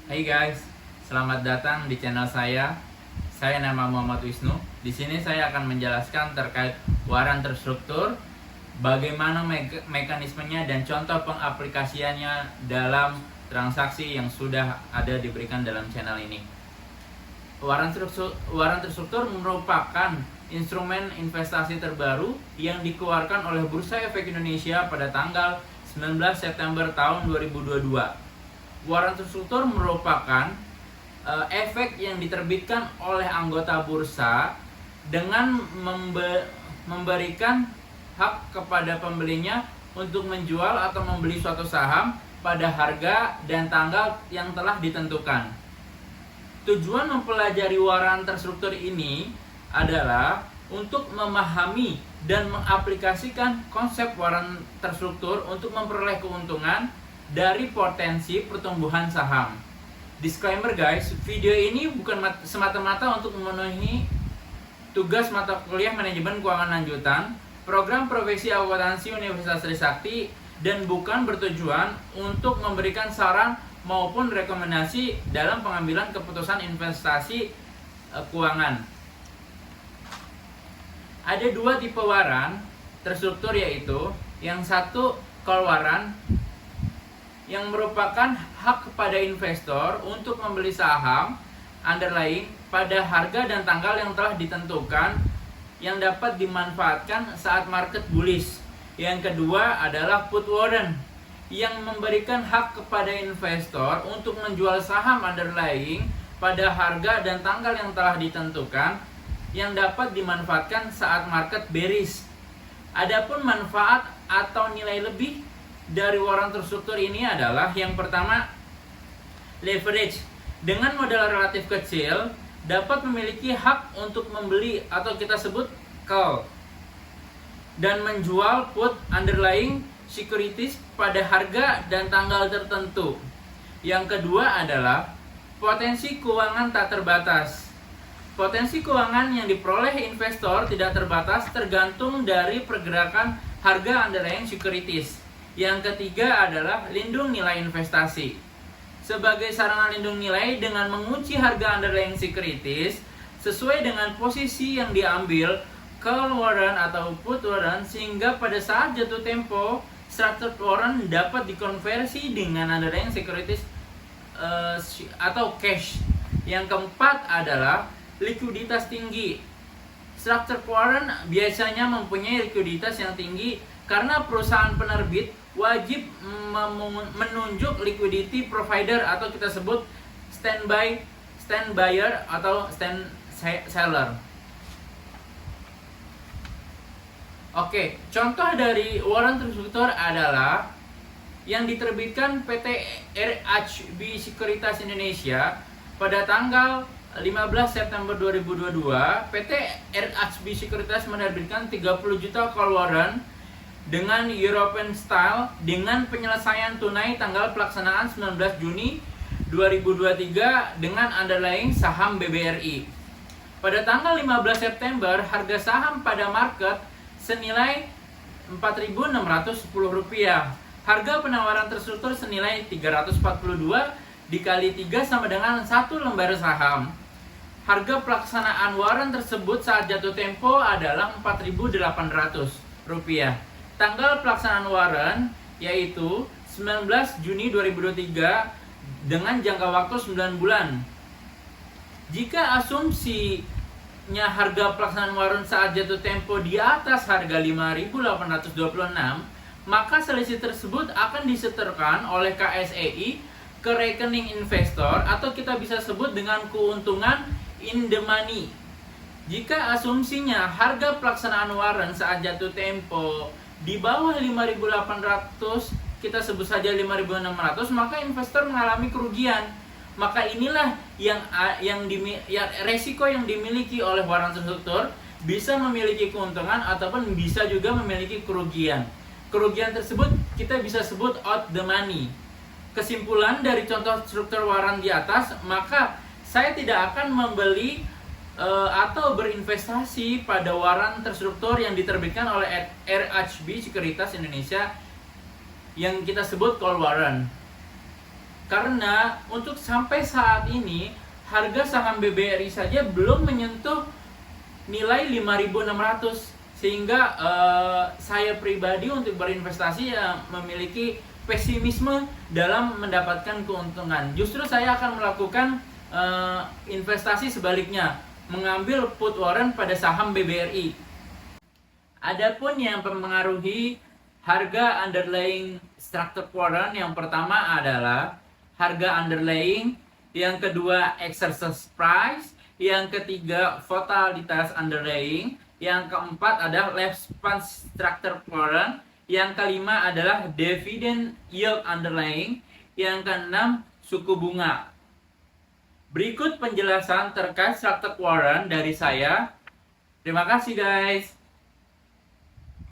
Hai guys, selamat datang di channel saya. Saya nama Muhammad Wisnu. Di sini saya akan menjelaskan terkait waran terstruktur, bagaimana mekanismenya dan contoh pengaplikasiannya dalam transaksi yang sudah ada diberikan dalam channel ini. Waran terstruktur merupakan instrumen investasi terbaru yang dikeluarkan oleh Bursa Efek Indonesia pada tanggal 19 September tahun 2022. Waran terstruktur merupakan efek yang diterbitkan oleh anggota bursa dengan memberikan hak kepada pembelinya untuk menjual atau membeli suatu saham pada harga dan tanggal yang telah ditentukan. Tujuan mempelajari waran terstruktur ini adalah untuk memahami dan mengaplikasikan konsep waran terstruktur untuk memperoleh keuntungan dari potensi pertumbuhan saham. Disclaimer guys, video ini bukan semata-mata untuk memenuhi tugas mata kuliah manajemen keuangan lanjutan, program profesi akuntansi Universitas Trisakti, dan bukan bertujuan untuk memberikan saran maupun rekomendasi dalam pengambilan keputusan investasi keuangan. Ada dua tipe waran terstruktur, yaitu yang satu call waran yang merupakan hak kepada investor untuk membeli saham underlying pada harga dan tanggal yang telah ditentukan yang dapat dimanfaatkan saat market bullish. Yang kedua adalah put warrant yang memberikan hak kepada investor untuk menjual saham underlying pada harga dan tanggal yang telah ditentukan yang dapat dimanfaatkan saat market bearish. Adapun manfaat atau nilai lebih dari waran terstruktur ini adalah yang pertama, leverage. Dengan modal relatif kecil dapat memiliki hak untuk membeli atau kita sebut call dan menjual put underlying securities pada harga dan tanggal tertentu. Yang kedua adalah potensi keuangan tak terbatas. Potensi keuangan yang diperoleh investor tidak terbatas tergantung dari pergerakan harga underlying securities. Yang ketiga adalah lindung nilai investasi. Sebagai sarana lindung nilai dengan mengunci harga underlying securities sesuai dengan posisi yang diambil call warrant atau put warrant, sehingga pada saat jatuh tempo structured warrant dapat dikonversi dengan underlying securities atau cash. Yang keempat adalah likuiditas tinggi. Structured warrant biasanya mempunyai likuiditas yang tinggi karena perusahaan penerbit wajib menunjuk liquidity provider atau kita sebut stand buyer atau stand seller. Oke, contoh dari waran terstruktur adalah yang diterbitkan PT RHB Sekuritas Indonesia pada tanggal 15 September 2022. PT RHB Sekuritas menerbitkan 30 juta call warrant dengan European style dengan penyelesaian tunai tanggal pelaksanaan 19 Juni 2023 dengan underlying saham BBRI. Pada tanggal 15 September, harga saham pada market senilai Rp4.610. Harga penawaran terstruktur senilai 342 dikali 3 sama dengan 1 lembar saham. Harga pelaksanaan waran tersebut saat jatuh tempo adalah Rp4.800. Tanggal pelaksanaan waran yaitu 19 Juni 2023 dengan jangka waktu 9 bulan. Jika asumsinya harga pelaksanaan waran saat jatuh tempo di atas harga 5.826, maka selisih tersebut akan disetorkan oleh KSEI ke rekening investor atau kita bisa sebut dengan keuntungan in the money. Jika asumsinya harga pelaksanaan waran saat jatuh tempo di bawah 5.800, kita sebut saja 5.600, maka investor mengalami kerugian. Maka inilah resiko yang dimiliki oleh waran terstruktur, bisa memiliki keuntungan ataupun bisa juga memiliki kerugian. Kerugian tersebut kita bisa sebut out the money. Kesimpulan dari contoh struktur waran di atas, maka saya tidak akan membeli atau berinvestasi pada waran terstruktur yang diterbitkan oleh RHB Sekuritas Indonesia yang kita sebut call warrant. Karena untuk sampai saat ini harga saham BBRI saja belum menyentuh nilai 5.600, sehingga saya pribadi untuk berinvestasi ya memiliki pesimisme dalam mendapatkan keuntungan. Justru saya akan melakukan investasi sebaliknya, mengambil put warrant pada saham BBRI. Adapun yang mempengaruhi harga underlying structured warrant, yang pertama adalah harga underlying, yang kedua exercise price, yang ketiga volatilitas underlying, yang keempat adalah lifespan structured warrant, yang kelima adalah dividend yield underlying, yang keenam suku bunga. Berikut penjelasan terkait structured warrant dari saya. Terima kasih guys.